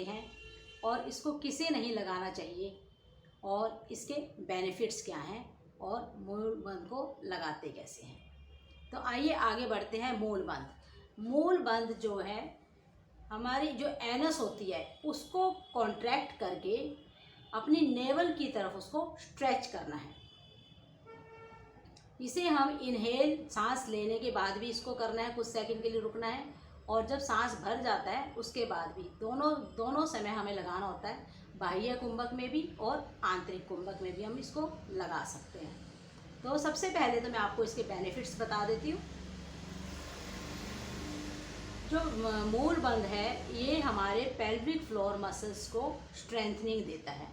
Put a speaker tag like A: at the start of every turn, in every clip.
A: करते हैं और इसको किसे नहीं लगाना चाहिए और इसके बेनिफिट्स क्या हैं और मूलबंध को लगाते कैसे हैं। तो आइए आगे बढ़ते हैं। मूलबंध जो है हमारी जो एनस होती है उसको कॉन्ट्रैक्ट करके अपनी नेवल की तरफ उसको स्ट्रेच करना है। इसे हम इनहेल सांस लेने के बाद भी इसको करना है, कुछ सेकंड के लिए रुकना है, और जब सांस भर जाता है उसके बाद भी दोनों समय हमें लगाना होता है। बाह्य कुंभक में भी और आंतरिक कुंभक में भी हम इसको लगा सकते हैं। तो सबसे पहले तो मैं आपको इसके बेनिफिट्स बता देती हूँ। जो मूलबंध है ये हमारे पेल्विक फ्लोर मसल्स को स्ट्रेंथनिंग देता है।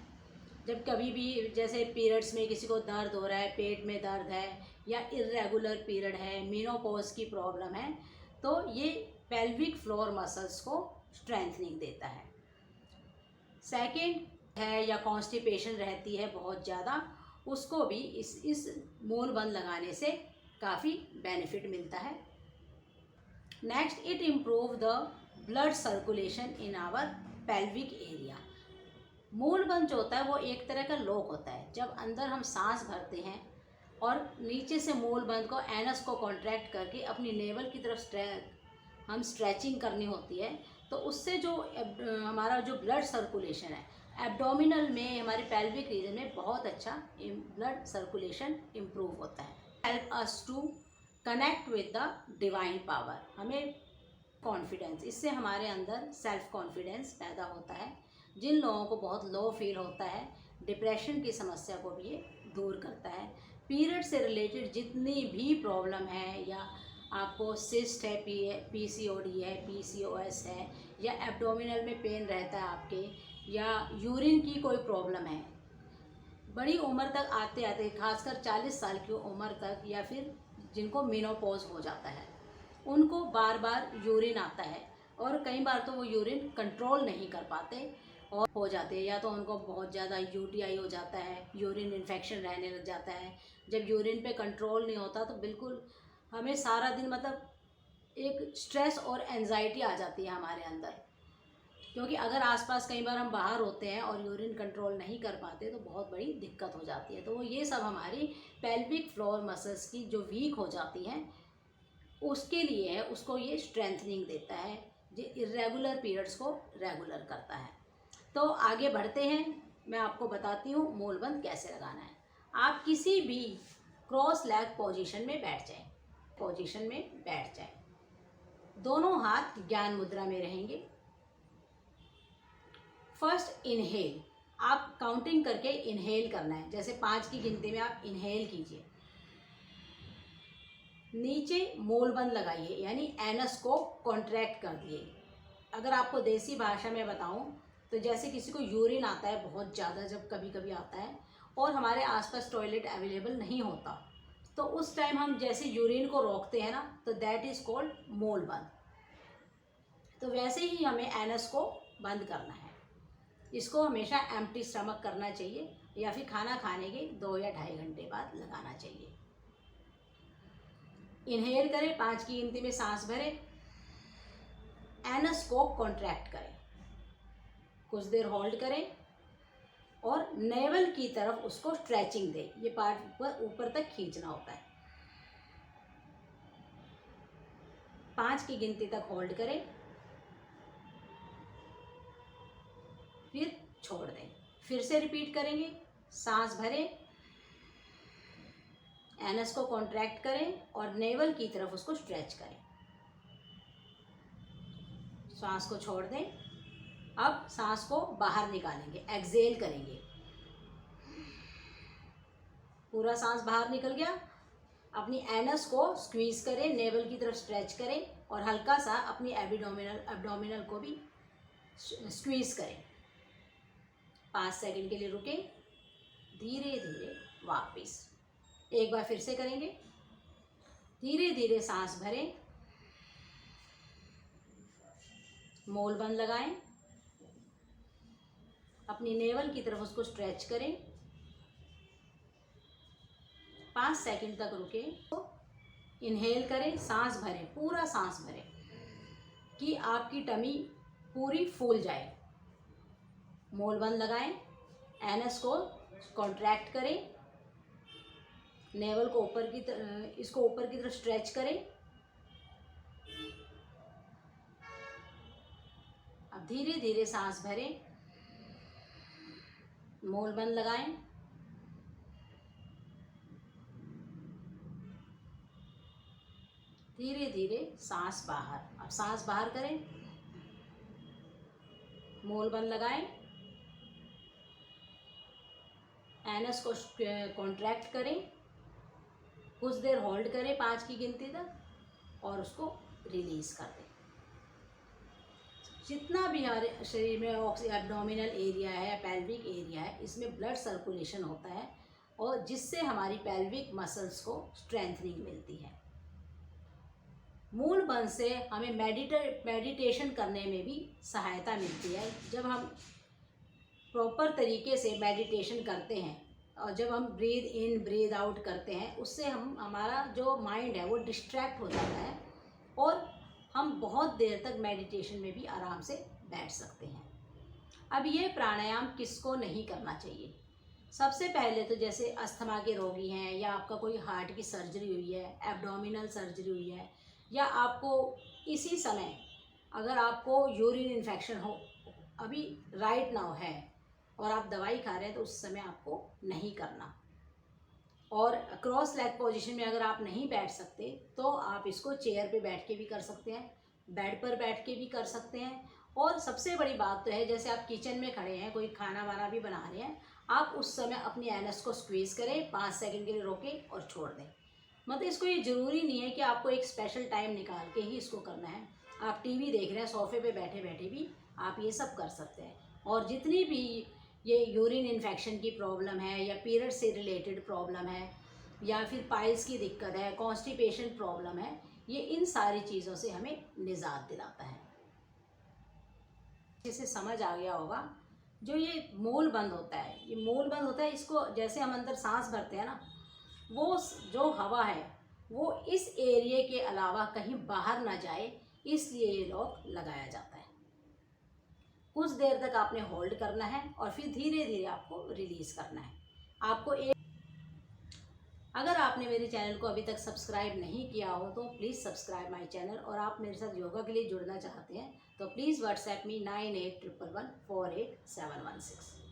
A: जब कभी भी जैसे पीरियड्स में किसी को दर्द हो रहा है, पेट में दर्द है या इर्रेगुलर पीरियड है, मेनोपॉज की प्रॉब्लम है, तो ये पेल्विक फ्लोर मसल्स को स्ट्रेंथनिंग देता है। सेकंड है या कॉन्स्टिपेशन रहती है बहुत ज़्यादा, उसको भी इस मूलबंध लगाने से काफ़ी बेनिफिट मिलता है। Next, it improve the blood circulation in our pelvic area. मूलबंध जो होता है वो एक तरह का लॉक होता है। जब अंदर हम सांस भरते हैं और नीचे से मूलबंध को एनस को कॉन्ट्रैक्ट करके अपनी नेवल की तरफ हम स्ट्रेचिंग करनी होती है, तो उससे जो हमारा जो ब्लड सर्कुलेशन है एब्डोमिनल में, हमारे पेल्विक रीजन में बहुत अच्छा ब्लड सर्कुलेशन इम्प्रूव होता है। Help us to connect with the divine power. हमें कॉन्फिडेंस, इससे हमारे अंदर सेल्फ कॉन्फिडेंस पैदा होता है। जिन लोगों को बहुत लो फील होता है, डिप्रेशन की समस्या को भी ये दूर करता है। पीरियड से रिलेटेड जितनी भी प्रॉब्लम है, या आपको सिस्ट है, पीसीओडी है, पीसीओएस है, या एब्डोमिनल में पेन रहता है आपके, या यूरिन की कोई प्रॉब्लम है, बड़ी उम्र तक आते आते खासकर 40 साल की उम्र तक, या फिर जिनको मेनोपॉज हो जाता है उनको बार बार यूरिन आता है, और कई बार तो वो यूरिन कंट्रोल नहीं कर पाते और हो जाते हैं, या तो उनको बहुत ज़्यादा यूटीआई हो जाता है, यूरिन इन्फेक्शन रहने लग जाता है। जब यूरिन पे कंट्रोल नहीं होता तो बिल्कुल हमें सारा दिन मतलब एक स्ट्रेस और एंजाइटी आ जाती है हमारे अंदर, क्योंकि अगर आसपास कई बार हम बाहर होते हैं और यूरिन कंट्रोल नहीं कर पाते तो बहुत बड़ी दिक्कत हो जाती है। तो ये सब हमारी पेल्विक फ्लोर मसल्स की जो वीक हो जाती हैं उसके लिए है, उसको ये स्ट्रेंथनिंग देता है, जो इर्रेगुलर पीरियड्स को रेगुलर करता है। तो आगे बढ़ते हैं, मैं आपको बताती हूँ मूलबंध कैसे लगाना है। आप किसी भी क्रॉस लेग पोजीशन में बैठ जाएं, दोनों हाथ ज्ञान मुद्रा में रहेंगे। फर्स्ट इनहेल, आप काउंटिंग करके इनहेल करना है। जैसे 5 की गिनती में आप इनहेल कीजिए, नीचे मूलबंध लगाइए, यानी एनस को कॉन्ट्रैक्ट कर दिए। अगर आपको देसी भाषा में बताऊं तो जैसे किसी को यूरिन आता है बहुत ज़्यादा, जब कभी कभी आता है और हमारे आसपास टॉयलेट अवेलेबल नहीं होता, तो उस टाइम हम जैसे यूरिन को रोकते हैं ना, तो दैट इज़ कॉल्ड मूलबंध। तो वैसे ही हमें एनस को बंद करना है। इसको हमेशा एम्प्टी स्टमक करना चाहिए, या फिर खाना खाने के 2 या 2.5 घंटे बाद लगाना चाहिए। इनहेल करें, 5 की गिनती में सांस भरें, एनस को कॉन्ट्रैक्ट करें, कुछ देर होल्ड करें और नेवल की तरफ उसको स्ट्रेचिंग दें। ये पार्ट ऊपर तक खींचना होता है। 5 की गिनती तक होल्ड करें, फिर छोड़ दें। फिर से रिपीट करेंगे, सांस भरें, एनस को कॉन्ट्रैक्ट करें और नेवल की तरफ उसको स्ट्रेच करें, सांस को छोड़ दें। अब सांस को बाहर निकालेंगे, एक्सहेल करेंगे, पूरा सांस बाहर निकल गया। अपनी एनस को स्क्वीज करें, नेवल की तरफ स्ट्रेच करें और हल्का सा अपनी एब्डोमिनल को भी स्क्वीज करें। 5 सेकंड के लिए रुकें, धीरे धीरे वापस एक बार फिर से करेंगे। धीरे धीरे सांस भरें, मूलबंध लगाएं, अपनी नेवल की तरफ उसको स्ट्रेच करें, 5 सेकंड तक रुकें, तो इनहेल करें, सांस भरें, पूरा सांस भरें कि आपकी टमी पूरी फूल जाए। मोल बंद लगाएं, एनएस को कॉन्ट्रैक्ट करें, नेवल को इसको ऊपर की तरफ स्ट्रेच करें। अब धीरे धीरे सांस भरें, मोल बंद लगाएं, धीरे धीरे सांस बाहर। अब सांस बाहर करें, मोल बंद लगाएं, एनएस को कॉन्ट्रैक्ट करें, कुछ देर होल्ड करें 5 की गिनती तक और उसको रिलीज कर दें। जितना भी हमारे शरीर में एब्डोमिनल एरिया है, पेल्विक एरिया है, इसमें ब्लड सर्कुलेशन होता है और जिससे हमारी पेल्विक मसल्स को स्ट्रेंथनिंग मिलती है। मूल बंद से हमें मेडिटेशन करने में भी सहायता मिलती है। जब हम प्रॉपर तरीके से मेडिटेशन करते हैं और जब हम ब्रीद इन ब्रीद आउट करते हैं, उससे हमारा जो माइंड है वो डिस्ट्रैक्ट हो जाता है और हम बहुत देर तक मेडिटेशन में भी आराम से बैठ सकते हैं। अब ये प्राणायाम किसको नहीं करना चाहिए? सबसे पहले तो जैसे अस्थमा के रोगी हैं, या आपका कोई हार्ट की सर्जरी हुई है, एब्डोमिनल सर्जरी हुई है, या आपको इसी समय अगर आपको यूरिन इन्फेक्शन हो, अभी राइट नाउ है और आप दवाई खा रहे हैं, तो उस समय आपको नहीं करना। और क्रॉस लेग पोजीशन में अगर आप नहीं बैठ सकते तो आप इसको चेयर पे बैठ के भी कर सकते हैं, बेड पर बैठ के भी कर सकते हैं। और सबसे बड़ी बात तो है, जैसे आप किचन में खड़े हैं, कोई खाना वाना भी बना रहे हैं, आप उस समय अपनी एनएस को स्क्वीज़ करें, 5 सेकंड के लिए रोकें और छोड़ दें। मतलब इसको ये ज़रूरी नहीं है कि आपको एक स्पेशल टाइम निकाल के ही इसको करना है। आप टीवी देख रहे हैं, सोफे पे बैठे बैठे भी आप ये सब कर सकते हैं। और जितनी भी ये यूरिन इन्फेक्शन की प्रॉब्लम है, या पीरियड से रिलेटेड प्रॉब्लम है, या फिर पाइल्स की दिक्कत है, कॉन्स्टिपेशन प्रॉब्लम है, ये इन सारी चीज़ों से हमें निजात दिलाता है। इसे समझ आ गया होगा। जो ये मूल बंद होता है, ये मूल बंद होता है, इसको जैसे हम अंदर सांस भरते हैं ना, वो जो हवा है वो इस एरिया के अलावा कहीं बाहर ना जाए, इसलिए ये लॉक लगाया जाता है। कुछ देर तक आपने होल्ड करना है और फिर धीरे धीरे आपको रिलीज करना है। अगर आपने मेरे चैनल को अभी तक सब्सक्राइब नहीं किया हो तो प्लीज़ सब्सक्राइब माय चैनल। और आप मेरे साथ योगा के लिए जुड़ना चाहते हैं तो प्लीज़ व्हाट्सएप मी 9811148716।